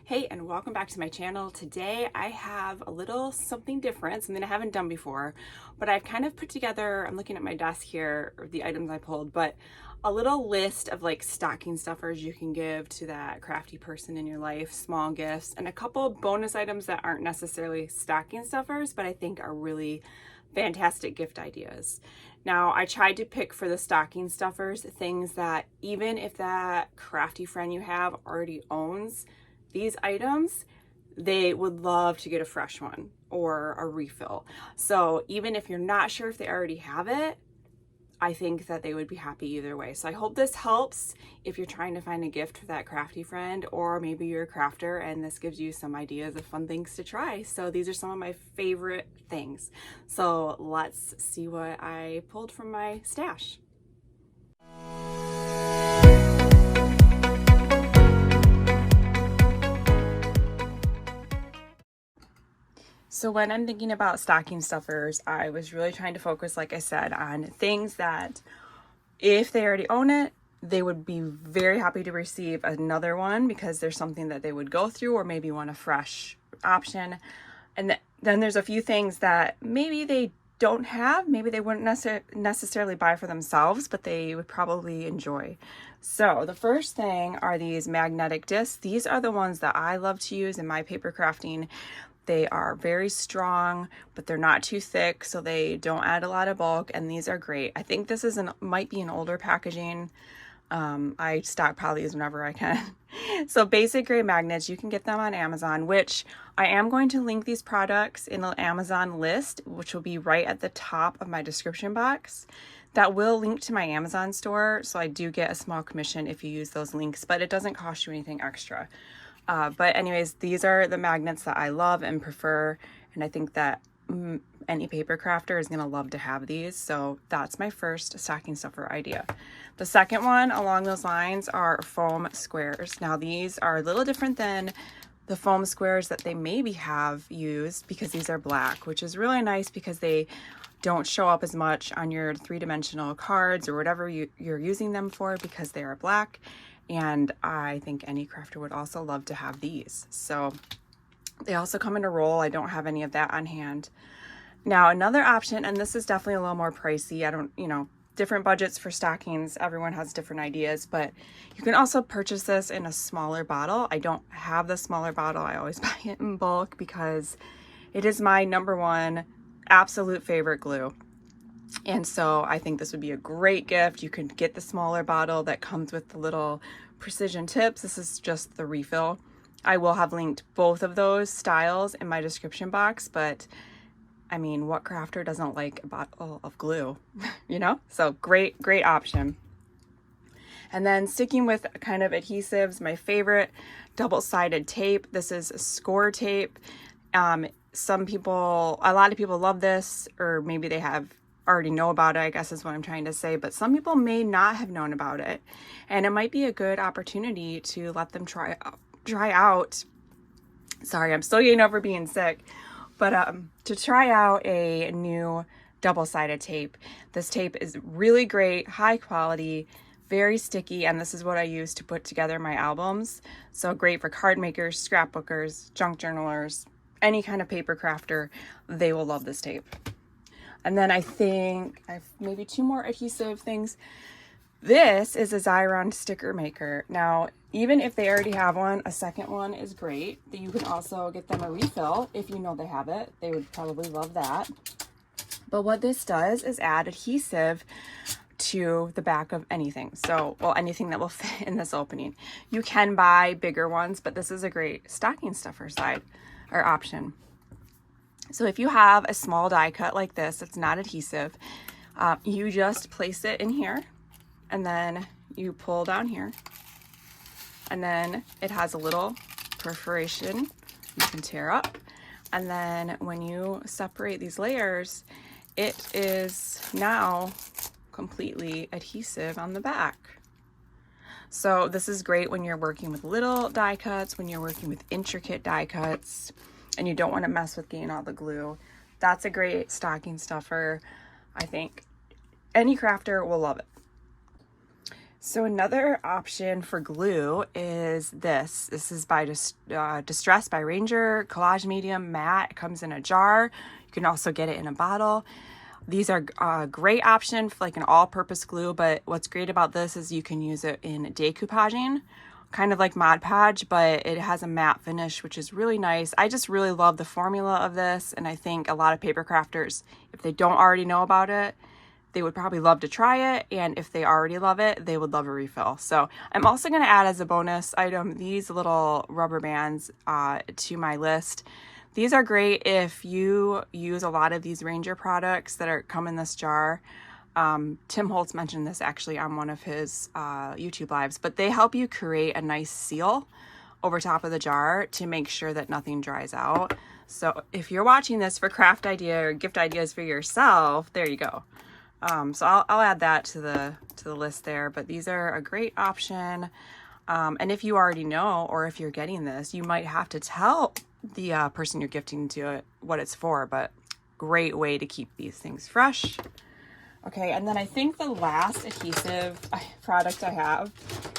Hey, and welcome back to my channel. Today I have a little something different, something I haven't done before, but I've kind of put together, I'm looking at my desk here, or the items I pulled, but a little list of like stocking stuffers you can give to that crafty person in your life, small gifts, and a couple bonus items that aren't necessarily stocking stuffers, but I think are really fantastic gift ideas. Now, I tried to pick for the stocking stuffers things that even if that crafty friend you have already owns these items, they would love to get a fresh one or a refill. So even if you're not sure if they already have it, I think that they would be happy either way. So I hope this helps if you're trying to find a gift for that crafty friend, or maybe you're a crafter and this gives you some ideas of fun things to try. So these are some of my favorite things. So let's see what I pulled from my stash. So when I'm thinking about stocking stuffers, I was really trying to focus, like I said, on things that if they already own it, they would be very happy to receive another one because there's something that they would go through or maybe want a fresh option. And then there's a few things that maybe they don't have, maybe they wouldn't necessarily buy for themselves, but they would probably enjoy. So the first thing are these magnetic discs. These are the ones that I love to use in my paper crafting. They are very strong, but they're not too thick, so they don't add a lot of bulk, and these are great. I think this is might be an older packaging. I stockpile these whenever I can. So basic grade magnets, you can get them on Amazon, which I am going to link these products in the Amazon list, which will be right at the top of my description box. That will link to my Amazon store, so I do get a small commission if you use those links, but it doesn't cost you anything extra. But anyways, these are the magnets that I love and prefer, and I think that any paper crafter is going to love to have these. So that's my first stocking stuffer idea. The second one along those lines are foam squares. Now these are a little different than the foam squares that they maybe have used because these are black, which is really nice because they don't show up as much on your three-dimensional cards or whatever you're using them for because they are black. And I think any crafter would also love to have these. So they also come in a roll. I don't have any of that on hand. Now, another option, and this is definitely a little more pricey. I don't, different budgets for stockings. Everyone has different ideas, but you can also purchase this in a smaller bottle. I don't have the smaller bottle. I always buy it in bulk because it is my number one absolute favorite glue. And so I think this would be a great gift. You can get the smaller bottle that comes with the little precision tips. This is just the refill. I will have linked both of those styles in my description box, but I mean, what crafter doesn't like a bottle of glue, So great option. And then sticking with kind of adhesives, my favorite double-sided tape. This is score tape. A lot of people love this, or maybe they already know about it, I guess is what I'm trying to say, but some people may not have known about it, and it might be a good opportunity to let them try out. Sorry, I'm still getting over being sick, but to try out a new double-sided tape. This tape is really great, high quality, very sticky, and this is what I use to put together my albums. So great for card makers, scrapbookers, junk journalers, any kind of paper crafter. They will love this tape. And then I think I have maybe two more adhesive things. This is a Xyron sticker maker. Now, even if they already have one, a second one is great. You can also get them a refill if you know they have it. They would probably love that. But what this does is add adhesive to the back of anything. So, well, anything that will fit in this opening. You can buy bigger ones, but this is a great stocking stuffer side or option. So if you have a small die cut like this, it's not adhesive, you just place it in here and then you pull down here, and then it has a little perforation you can tear up. And then when you separate these layers, it is now completely adhesive on the back. So this is great when you're working with little die cuts, when you're working with intricate die cuts, and you don't want to mess with getting all the glue. That's a great stocking stuffer. I think any crafter will love it. So another option for glue is this. This is by Distress by Ranger, collage medium matte. It comes in a jar. You can also get it in a bottle. These are a great option for like an all-purpose glue, but what's great about this is you can use it in decoupaging, kind of like Mod Podge, but it has a matte finish, which is really nice. I just really love the formula of this, and I think a lot of paper crafters, if they don't already know about it, they would probably love to try it, and if they already love it, they would love a refill. So I'm also going to add as a bonus item these little rubber bands to my list. These are great if you use a lot of these Ranger products that come in this jar. Tim Holtz mentioned this actually on one of his YouTube lives, but they help you create a nice seal over top of the jar to make sure that nothing dries out. So if you're watching this for craft idea or gift ideas for yourself, there you go. So I'll add that to the list there, but these are a great option. And if you already know, or if you're getting this, you might have to tell the person you're gifting to it what it's for, but great way to keep these things fresh. Okay, and then I think the last adhesive product I have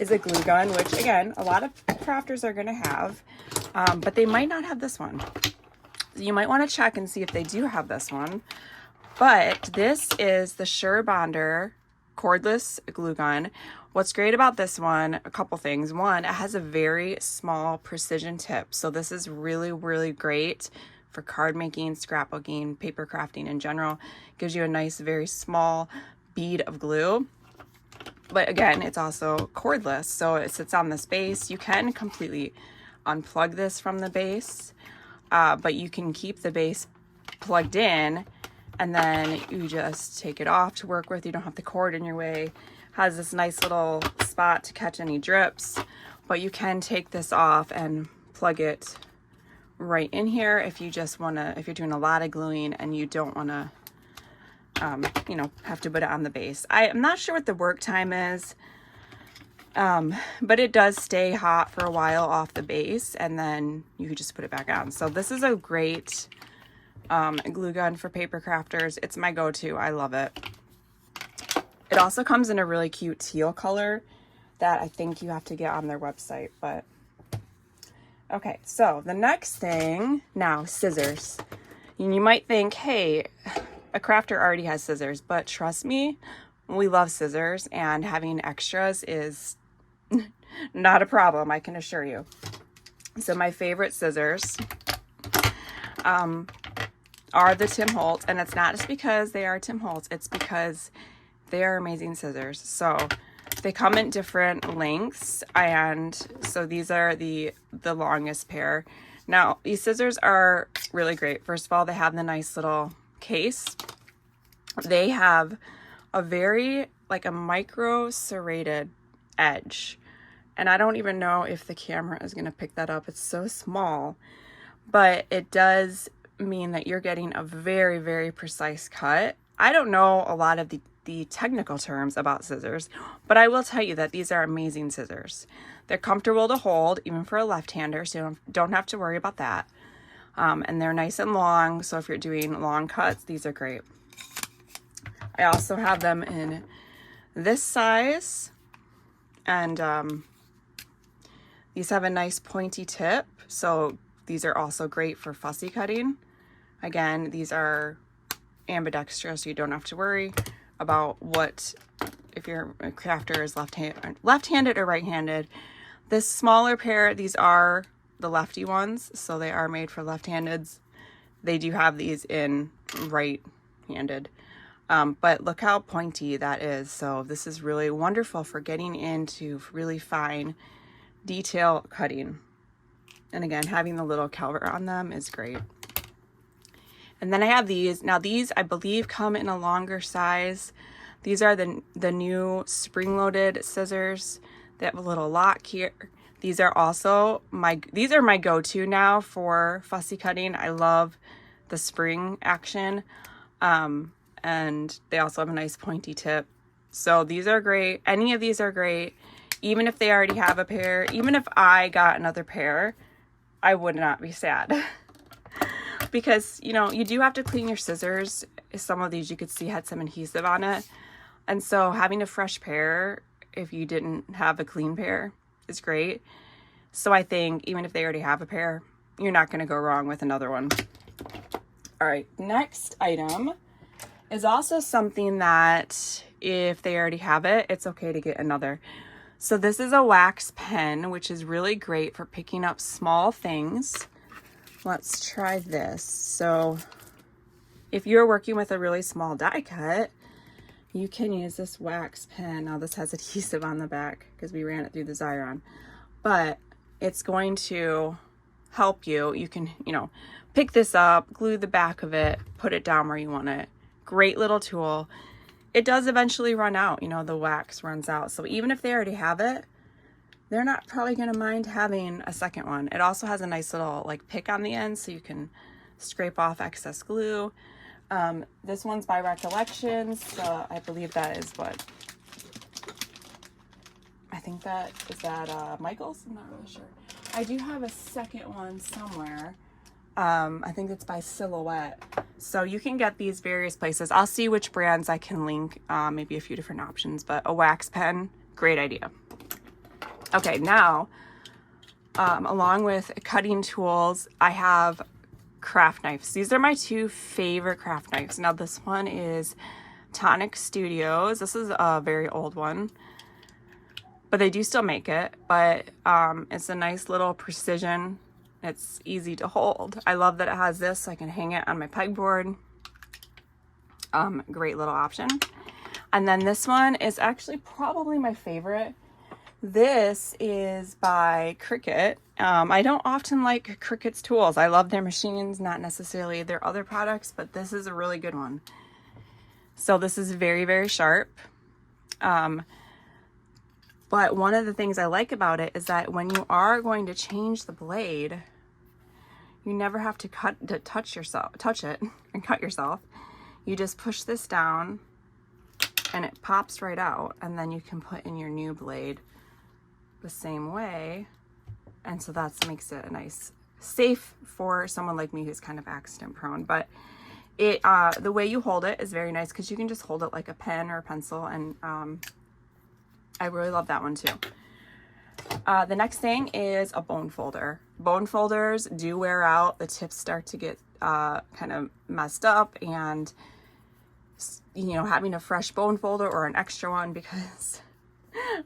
is a glue gun, which again, a lot of crafters are going to have, but they might not have this one. So you might want to check and see if they do have this one. But this is the Sure Bonder cordless glue gun. What's great about this one, a couple things. One, it has a very small precision tip. So this is really, really great for card making, scrapbooking, paper crafting in general. It gives you a nice, very small bead of glue. But again, it's also cordless. So it sits on this base. You can completely unplug this from the base, but you can keep the base plugged in, and then you just take it off to work with. You don't have the cord in your way. Has this nice little spot to catch any drips, but you can take this off and plug it right in here if you just want to, if you're doing a lot of gluing and you don't want to, you know, have to put it on the base. I'm not sure what the work time is, but it does stay hot for a while off the base, and then you can just put it back on. So this is a great glue gun for paper crafters. It's my go-to. I love it. It also comes in a really cute teal color that I think you have to get on their website, but okay. So the next thing now, scissors. And you might think, hey, a crafter already has scissors, but trust me, we love scissors, and having extras is not a problem, I can assure you. So my favorite scissors are the Tim Holtz, and it's not just because they are Tim Holtz, it's because they are amazing scissors. So they come in different lengths, and so these are the longest pair. Now, these scissors are really great. First of all, they have the nice little case. They have a very, like a micro serrated edge, and I don't even know if the camera is going to pick that up. It's so small, but it does mean that you're getting a very, very precise cut. I don't know a lot of the technical terms about scissors, but I will tell you that these are amazing scissors. They're comfortable to hold, even for a left-hander, so you don't have to worry about that. And they're nice and long, so if you're doing long cuts, these are great. I also have them in this size, and these have a nice pointy tip, so these are also great for fussy cutting. Again, these are ambidextrous, so you don't have to worry about what, if your crafter is left-handed or right-handed. This smaller pair, these are the lefty ones, so they are made for left-handeds. They do have these in right-handed, but look how pointy that is. So this is really wonderful for getting into really fine detail cutting. And again, having the little caliper on them is great. And then I have these. Now these, I believe, come in a longer size. These are the new spring-loaded scissors. They have a little lock here. These are also my go-to now for fussy cutting. I love the spring action. And they also have a nice pointy tip. So these are great. Any of these are great. Even if they already have a pair, even if I got another pair, I would not be sad. Because, you know, you do have to clean your scissors. Some of these you could see had some adhesive on it. And so having a fresh pair if you didn't have a clean pair is great. So I think even if they already have a pair, you're not going to go wrong with another one. All right, next item is also something that if they already have it, it's okay to get another. So this is a wax pen, which is really great for picking up small things. Let's try this. So if you're working with a really small die cut, you can use this wax pen. Now this has adhesive on the back because we ran it through the Xyron, but it's going to help you. You can, pick this up, glue the back of it, put it down where you want it. Great little tool. It does eventually run out, the wax runs out. So even if they already have it, they're not probably going to mind having a second one. It also has a nice little pick on the end so you can scrape off excess glue. This one's by Recollections, so I believe that is what, I think that is Michael's? I'm not really sure. I do have a second one somewhere. I think it's by Silhouette. So you can get these various places. I'll see which brands I can link, maybe a few different options, but a wax pen, great idea. Okay, now, along with cutting tools, I have craft knives. These are my two favorite craft knives. Now this one is Tonic Studios. This is a very old one, but they do still make it, but it's a nice little precision. It's easy to hold. I love that it has this so I can hang it on my pegboard. Great little option. And then this one is actually probably my favorite. This is by Cricut. I don't often like Cricut's tools. I love their machines, not necessarily their other products, but this is a really good one. So this is very, very sharp. But one of the things I like about it is that when you are going to change the blade, you never have to touch it and cut yourself. You just push this down and it pops right out, and then you can put in your new blade the same way. And so that makes it a nice, safe for someone like me who's kind of accident prone. But it the way you hold it is very nice because you can just hold it like a pen or a pencil, and I really love that one too. The next thing is a bone folder. Bone folders do wear out. The tips start to get kind of messed up, and having a fresh bone folder or an extra one, because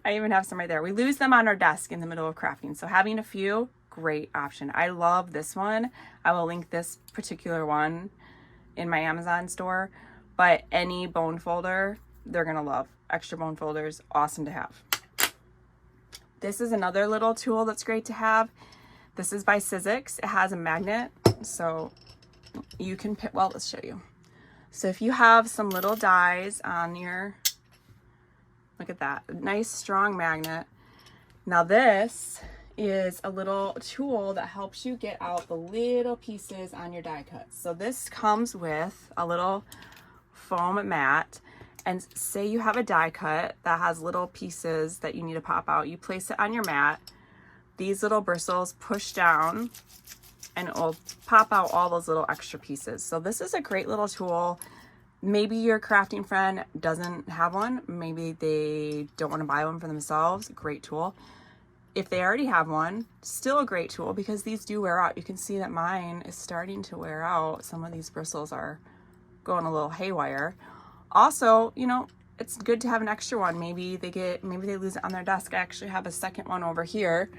I even have some right there. We lose them on our desk in the middle of crafting. So having a few, great option. I love this one. I will link this particular one in my Amazon store, but any bone folder, they're going to love. Extra bone folders, awesome to have. This is another little tool that's great to have. This is by Sizzix. It has a magnet, so you can pick, well, let's show you. So if you have some little dies on your, look at that, nice strong magnet. Now this is a little tool that helps you get out the little pieces on your die cuts. So this comes with a little foam mat. And say you have a die cut that has little pieces that you need to pop out. You place it on your mat. These little bristles push down and it will pop out all those little extra pieces. So this is a great little tool. Maybe your crafting friend doesn't have one. Maybe they don't want to buy one for themselves. Great tool. If they already have one, still a great tool because these do wear out. You can see that mine is starting to wear out. Some of these bristles are going a little haywire. Also, it's good to have an extra one. Maybe they lose it on their desk. I actually have a second one over here.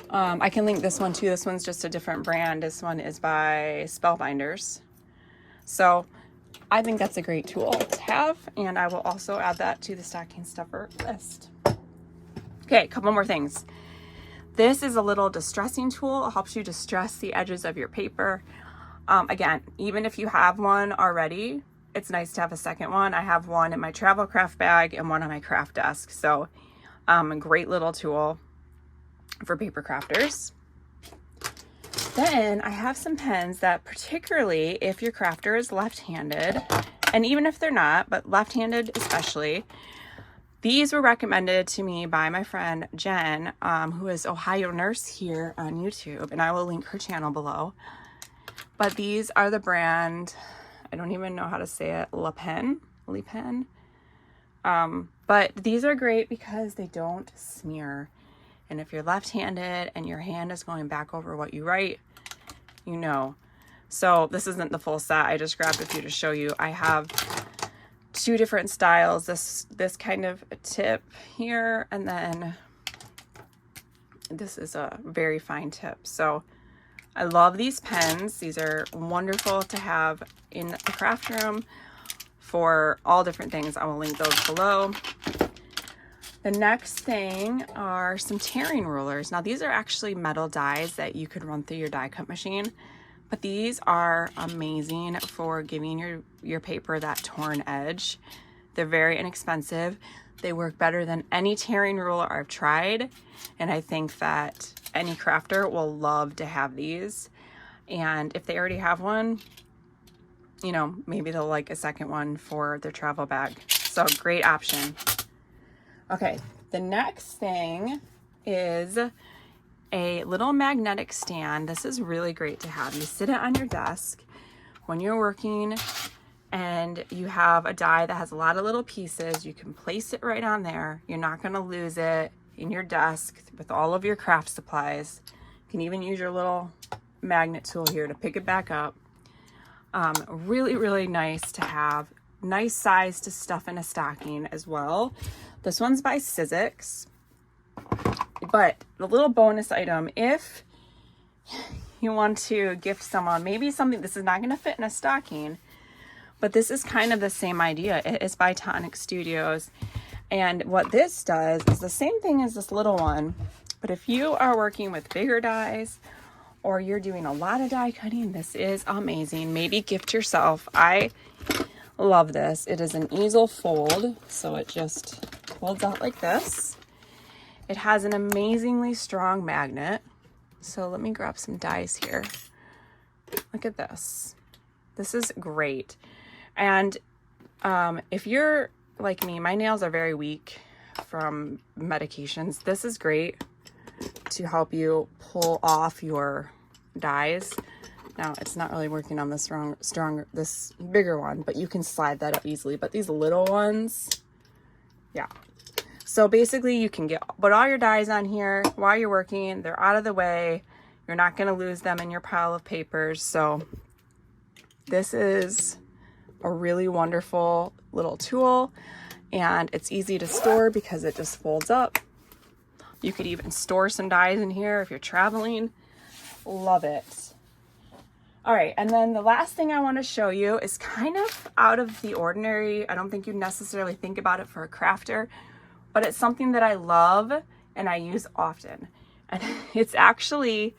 I can link this one too. This one's just a different brand. This one is by Spellbinders. So I think that's a great tool to have, and I will also add that to the stocking stuffer list. Okay, a couple more things. This is a little distressing tool. It helps you distress the edges of your paper. Again, even if you have one already, it's nice to have a second one. I have one in my travel craft bag and one on my craft desk. So a great little tool for paper crafters. Then I have some pens that, particularly if your crafter is left-handed, and even if they're not, but left-handed especially, these were recommended to me by my friend Jen, who is Ohio Nurse here on YouTube, and I will link her channel below. But these are the brand, I don't even know how to say it, Le Pen. But these are great because they don't smear. And if you're left-handed and your hand is going back over what you write, you know. So this isn't the full set. I just grabbed a few to show you. I have 2 different styles. This kind of a tip here, and then this is a very fine tip. So I love these pens. These are wonderful to have in the craft room for all different things. I will link those below. The next thing are some tearing rulers. Now these are actually metal dies that you could run through your die cut machine, but these are amazing for giving your paper that torn edge. They're very inexpensive. They work better than any tearing ruler I've tried, and I think that any crafter will love to have these. And if they already have one, you know, maybe they'll like a second one for their travel bag. So great option. Okay, the next thing is a little magnetic stand. This is really great to have. You sit it on your desk when you're working and you have a die that has a lot of little pieces. You can place it right on there. You're not going to lose it in your desk with all of your craft supplies. You can even use your little magnet tool here to pick it back up. Really, really nice to have. Nice size to stuff in a stocking as well. This one's by Sizzix. But the little bonus item, if you want to gift someone, maybe something, this is not going to fit in a stocking, but this is kind of the same idea. It is by Tonic Studios. And what this does is the same thing as this little one. But if you are working with bigger dies or you're doing a lot of die cutting, this is amazing. Maybe gift yourself. I love this. It is an easel fold, so it just folds out like this. It has an amazingly strong magnet. So let me grab some dies here. Look at this. This is great. And if you're like me, my nails are very weak from medications. This is great to help you pull off your dies. Now it's not really working on this this bigger one, but you can slide that up easily. But these little ones, yeah. So basically you can put all your dies on here while you're working. They're out of the way. You're not going to lose them in your pile of papers. So this is a really wonderful little tool, and it's easy to store because it just folds up. You could even store some dies in here if you're traveling. Love it. All right, and then the last thing I want to show you is kind of out of the ordinary. I don't think you necessarily think about it for a crafter, but it's something that I love and I use often. And it's actually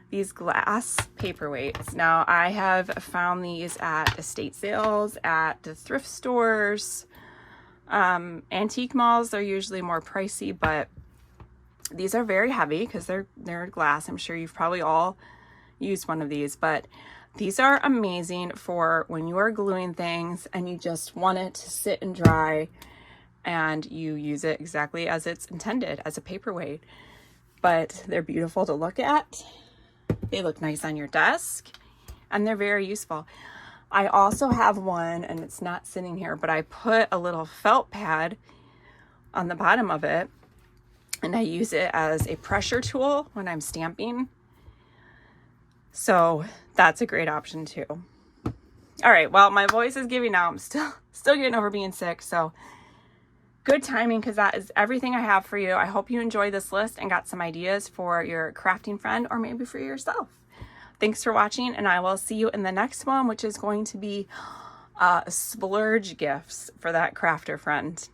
these glass paperweights. Now, I have found these at estate sales, at the thrift stores, antique malls. They're usually more pricey, but these are very heavy because they're glass. I'm sure you've probably all used one of these, but these are amazing for when you are gluing things and you just want it to sit and dry, and you use it exactly as it's intended, as a paperweight. But they're beautiful to look at. They look nice on your desk, and they're very useful. I also have one, and it's not sitting here, but I put a little felt pad on the bottom of it, and I use it as a pressure tool when I'm stamping. So that's a great option too. All right, well, my voice is giving out. I'm still getting over being sick, so good timing, because that is everything I have for you. I hope you enjoyed this list and got some ideas for your crafting friend, or maybe for yourself. Thanks for watching, and I will see you in the next one, which is going to be splurge gifts for that crafter friend.